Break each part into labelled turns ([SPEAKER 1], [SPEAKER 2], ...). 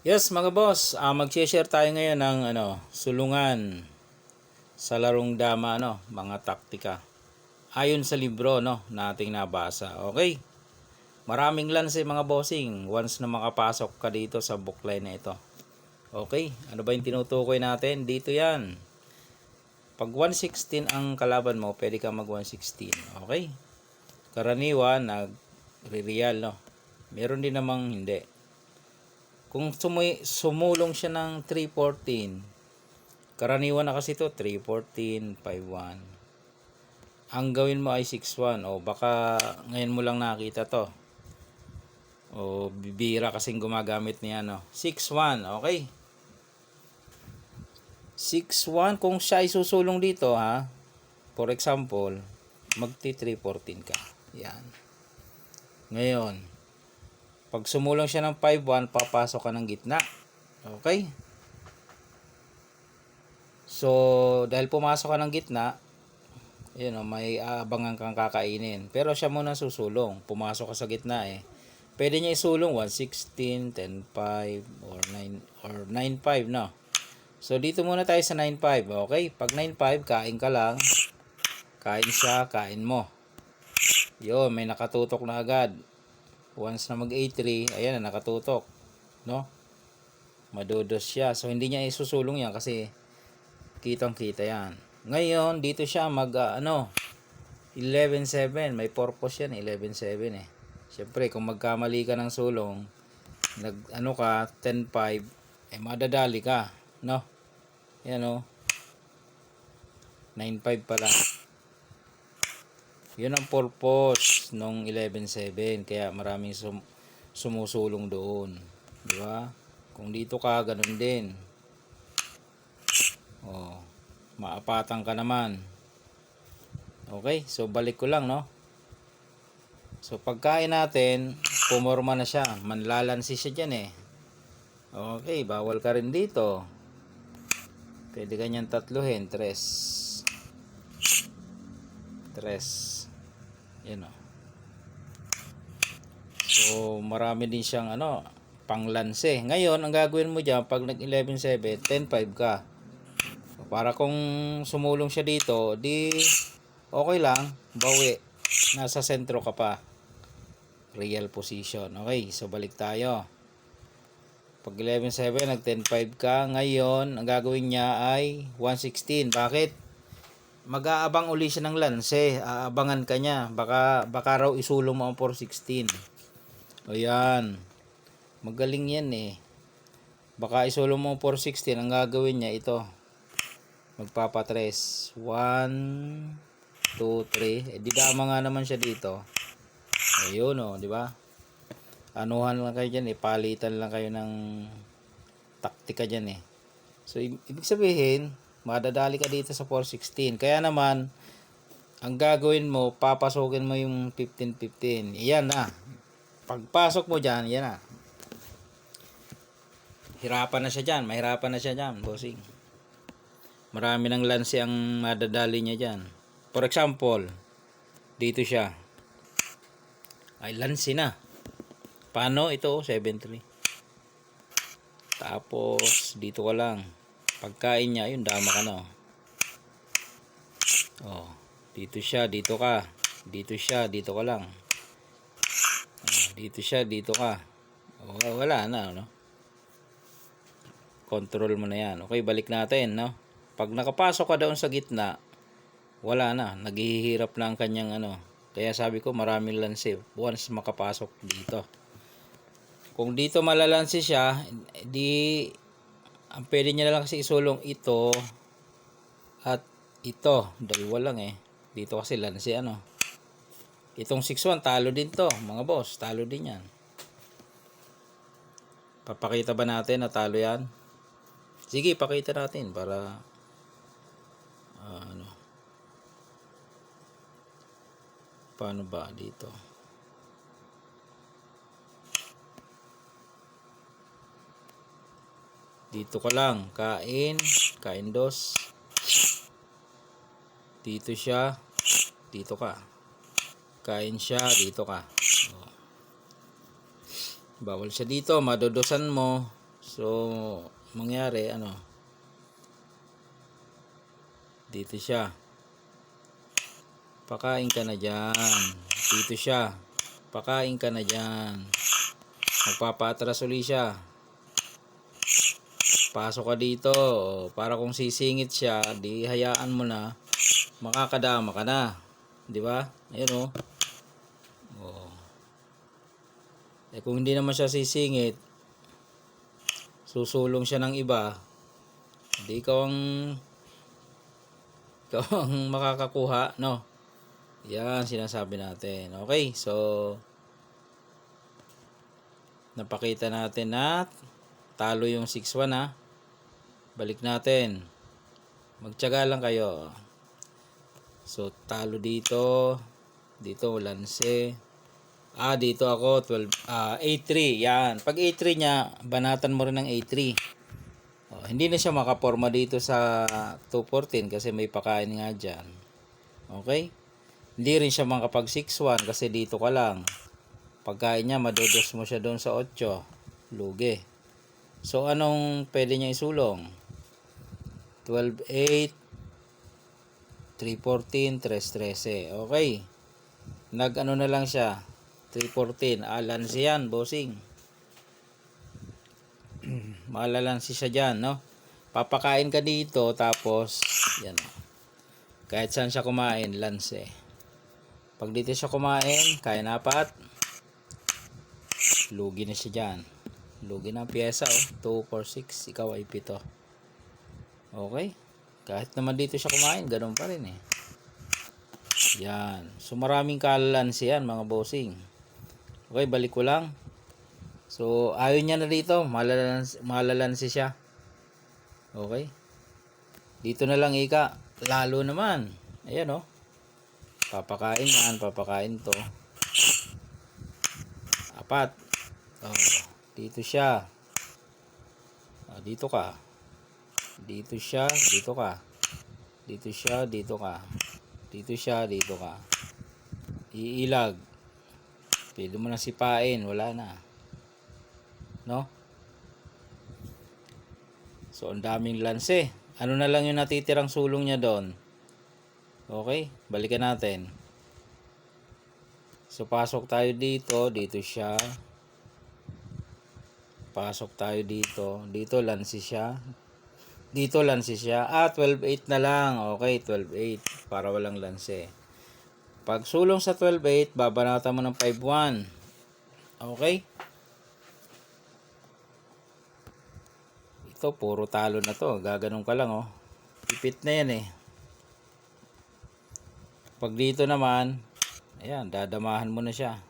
[SPEAKER 1] Yes mga boss, mag-share tayo ngayon ng sulungan sa larong dama, mga taktika. Ayon sa libro na ating nabasa. Okay? Maraming lanse mga bossing once na makapasok ka dito sa bookline na ito. Okay? Ano ba yung tinutukoy natin? Dito yan. Pag 116 ang kalaban mo, pwede ka mag 116. Okay? Karaniwan, nag-real, Meron din namang hindi. Kung sumulong siya ng 314, karaniwan na kasi ito, 314, 51. Ang gawin mo ay 61. O baka ngayon mo lang nakita to. O bibira kasing gumagamit niya, 61, okay? 61, kung siya ay susulong dito, ha? For example, magti 314 ka. Yan. Ngayon, pag sumulong siya ng 5-1, papasok ka ng gitna. Okay? So, dahil pumasok ka ng gitna, may abangan kang kakainin. Pero siya muna susulong. Pumasok ka sa gitna eh. Pwede niya isulong 116, 10-5, or 9, or 9-5, no? So, dito muna tayo sa 9-5. Okay? Pag 9-5, kain ka lang. Kain siya, kain mo. Yun, may nakatutok na agad. Once na mag A3, ayan na nakatutok, no? Madodos siya. So hindi niya isusulong yan kasi kitang-kita yan. Ngayon, dito siya mag 11-7, may purpose yan, 11-7 eh. Siyempre, kung magkamali ka ng sulong, ka 10-5, madadali ka, no? Yan 9-5 pala. Yun ang purpose nung 11-7. Kaya maraming sumusulong doon. Di ba? Kung dito ka, ganun din. Maapatan ka naman. Okay? So, balik ko lang, no? So, pagkain natin, pumorma na siya. Manlalansi siya dyan eh. Okay, bawal ka rin dito. Pwede kanyang tatluhin. 3. Yan o. So, marami din siyang panglanse. Ngayon, ang gagawin mo dyan, pag nag 11-7, 10-5 ka. Para kung sumulong siya dito, di okay lang, bawi. Nasa sentro ka pa. Real position. Okay, so balik tayo. Pag 11-7, nag 10-5 ka. Ngayon, ang gagawin niya ay 116. Bakit? Mag-aabang uli siya ng lanse. Aabangan ka niya. Baka raw isulong mo ang 416. O yan. Magaling yan eh. Baka isulong mo ang 416. Ang gagawin niya ito. Magpapatres. 1, 2, 3. Di dama nga naman siya dito. Ayun di ba? Anuhan lang kayo dyan eh. Palitan lang kayo ng taktika dyan eh. So, ibig sabihin, madadali ka dito sa 416. Kaya naman, ang gagawin mo, papasukin mo yung 15-15. Iyan na. Pagpasok mo dyan, yan na. Hirapan na siya dyan. Mahirapan na siya dyan, bossing. Marami ng lanse ang madadali niya dyan. For example, dito siya. Ay, lanse na. Paano? Ito, 7-3. Tapos, dito ka lang. Pagkain niya, yun, dama ka na. Dito siya, dito ka. Dito siya, dito ka lang. Dito siya, dito ka. Wala na, Control mo na yan. Okay, balik natin, Pag nakapasok ka doon sa gitna, wala na. Naghihirap na ang kanyang, Kaya sabi ko, maraming lanse. Once makapasok dito. Kung dito malalansi siya, ang pwede niya na lang kasi isulong ito at ito. Dalawa lang eh. Dito kasi lansi Itong 6-1, talo din to. Mga boss, talo din yan. Papakita ba natin na talo yan? Sige, pakita natin para paano ba dito? Dito ka lang, kain dos. Dito siya, dito ka. Kain siya, dito ka. Bawal siya dito, madodosan mo. So, mangyari, ano, dito siya. Pakain ka na dyan. Dito siya. Pakain ka na dyan. Magpapaatras uli siya. Pasok ka dito. Para kung sisingit siya, di hayaan mo na. Makakadama ka na. Di ba? Ayun, oh. Oh. Eh kung hindi naman siya sisingit, susulong siya ng iba, hindi ikaw ang makakakuha, no? Yan sinasabi natin. Okay, so napakita natin na talo yung 6-1 ha. Balik natin. Magtiyaga lang kayo. So talo dito. Dito lanse. Dito ako 12 A3. Yan. Pag A3 niya, banatan mo rin ng A3. Hindi na siya makaporma dito sa 214 kasi may pakain nga diyan. Okay? Hindi rin siya makapag 6-1 kasi dito ka lang. Pagkain niya, madodos mo siya doon sa 8. Lugi. So, anong pwede niya isulong? 12-8, 3-14, 3-13. Okay. Nag-ano na lang siya. 3-14. Lansi yan, bossing. Malalansi siya dyan, no? Papakain ka dito, tapos, yan. Kahit saan siya kumain, lansi. Pag dito siya kumain, kaya na 4. Lugi na siya dyan. Lugi na ang pyesa, oh. 2, 4, 6. Ikaw ay 7. Okay? Kahit naman dito siya kumain, ganun pa rin, eh. Yan. So, maraming kalalansi yan, mga bossing. Okay, balik ko lang. So, ayaw niya na dito. Malalansi siya. Okay? Dito na lang ika. Lalo naman. Ayan, oh. Papakain yan. Papakain to. 4. Oh, dito siya. Dito ka. Dito siya. Dito ka. Dito siya. Dito ka. Dito siya. Dito ka. Iilag. Pwede mo na sipain. Wala na. No? So, ang daming lanse. Ano na lang yung natitirang sulong niya doon? Okay? Balikan natin. So, pasok tayo dito. Dito siya. Pasok tayo dito. Dito, lansi siya. Dito, lansi siya. 12-8 na lang. Okay, 12-8. Para walang lanse. Pag sulong sa 12-8, babanatan mo ng 5-1. Okay? Ito, puro talo na to. Gaganon ka lang, oh. Ipit na yan, eh. Pag dito naman, ayan, dadamahan mo na siya.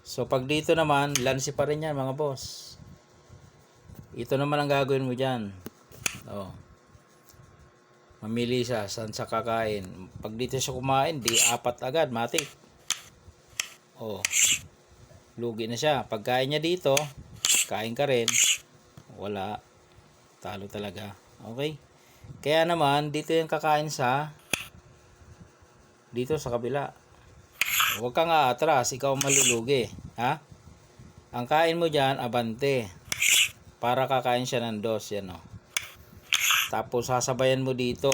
[SPEAKER 1] So, pag dito naman, lansi pa rin yan, mga boss. Ito naman ang gagawin mo dyan. Oh. Mamili siya, saan sa kakain. Pag dito siya kumain, di 4 agad, matik. Oh. Lugi na siya. Pagkain niya dito, kain ka rin. Wala. Talo talaga. Okay? Kaya naman, dito yung kakain sa dito sa kabila. Huwag kang aatras. Ikaw malulugi. Ha? Ang kain mo dyan, abante. Para kakain siya ng 2. Yan, oh. Tapos sasabayan mo dito.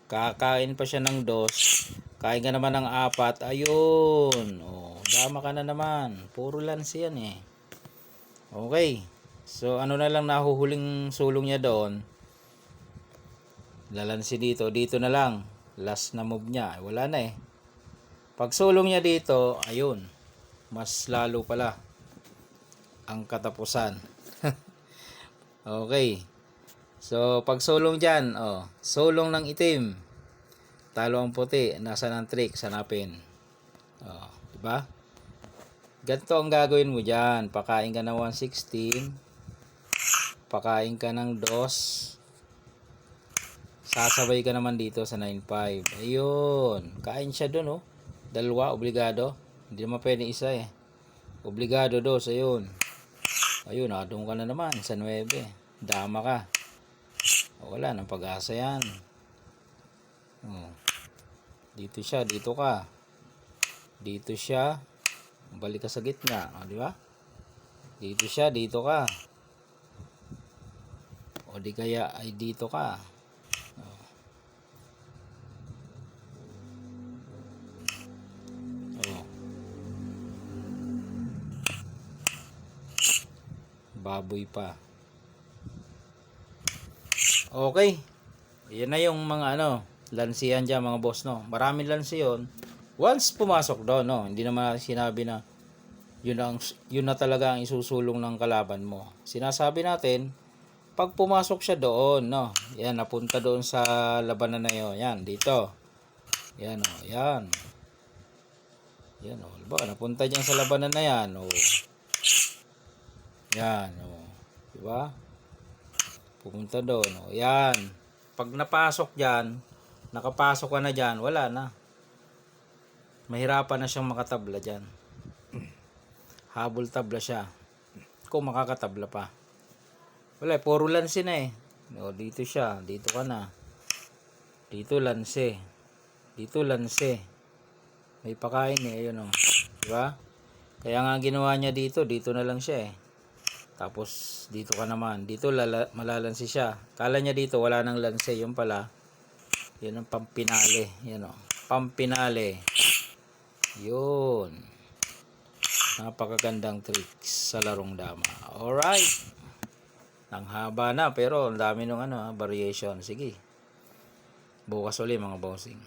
[SPEAKER 1] Kakain pa siya ng 2. Kain ka naman ng 4. Ayun. Oh, dama ka na naman. Puro lansi yan, eh. Okay. So, ano na lang nahuhuling sulong niya doon. Lalansi dito. Dito na lang. Last na move niya. Wala na, eh. Pag sulong niya dito, ayun. Mas lalo pala ang katapusan. Okay. So, pag sulong dyan, oh. Sulong ng itim. Talo ang puti. Nasa ng trick. Sanapin. Oh, diba? Ganito ang gagawin mo dyan. Pakain ka ng 116. Pakain ka ng 2. Sasabay ka naman dito sa 9.5. Ayun. Kain siya dun, oh. 2, obligado. Hindi naman pwede isa, eh. Obligado 2. Ayun. Ayun, doon ka na naman sa 9. Dama ka. Wala nang pag-asa yan. Oh. Dito siya. Dito ka. Dito siya. Balik ka sa gitna. Di ba? Dito siya, dito ka. O di kaya ay dito ka. Oh. Baboy pa. Okay. Yan na yung mga lansihan dyan mga boss, no. Maraming lansi yun. Once pumasok doon, no, hindi naman sinabi na yun na talaga ang isusulong ng kalaban mo. Sinasabi natin, pag pumasok siya doon, no, yan, napunta doon sa labanan na yun. Yan, dito. Yan, o, yan. Yan, o. Diba, napunta dyan sa labanan na yan, o. Yan, o. Diba? Pumunta doon, o. Yan. Pag napasok dyan, nakapasok ka na dyan, wala na. Mahirapan na siyang makatabla dyan. Habol tabla siya. Kung makakatabla pa. Wala, puro lanse na eh. O, dito siya. Dito ka na. Dito lanse. Dito lanse. May pakain eh. Ayun o. Diba? Kaya nga ginawa niya dito. Dito na lang siya eh. Tapos dito ka naman. Dito malalansi siya. Kala niya dito wala nang lanse. Yung pala. Yun ang pampinale. Yan o. Pampinale. Yun. Napakagandang tricks sa larong dama. Alright. Ang haba na pero ang dami ng variation. Sige. Bukas ulit mga bossing.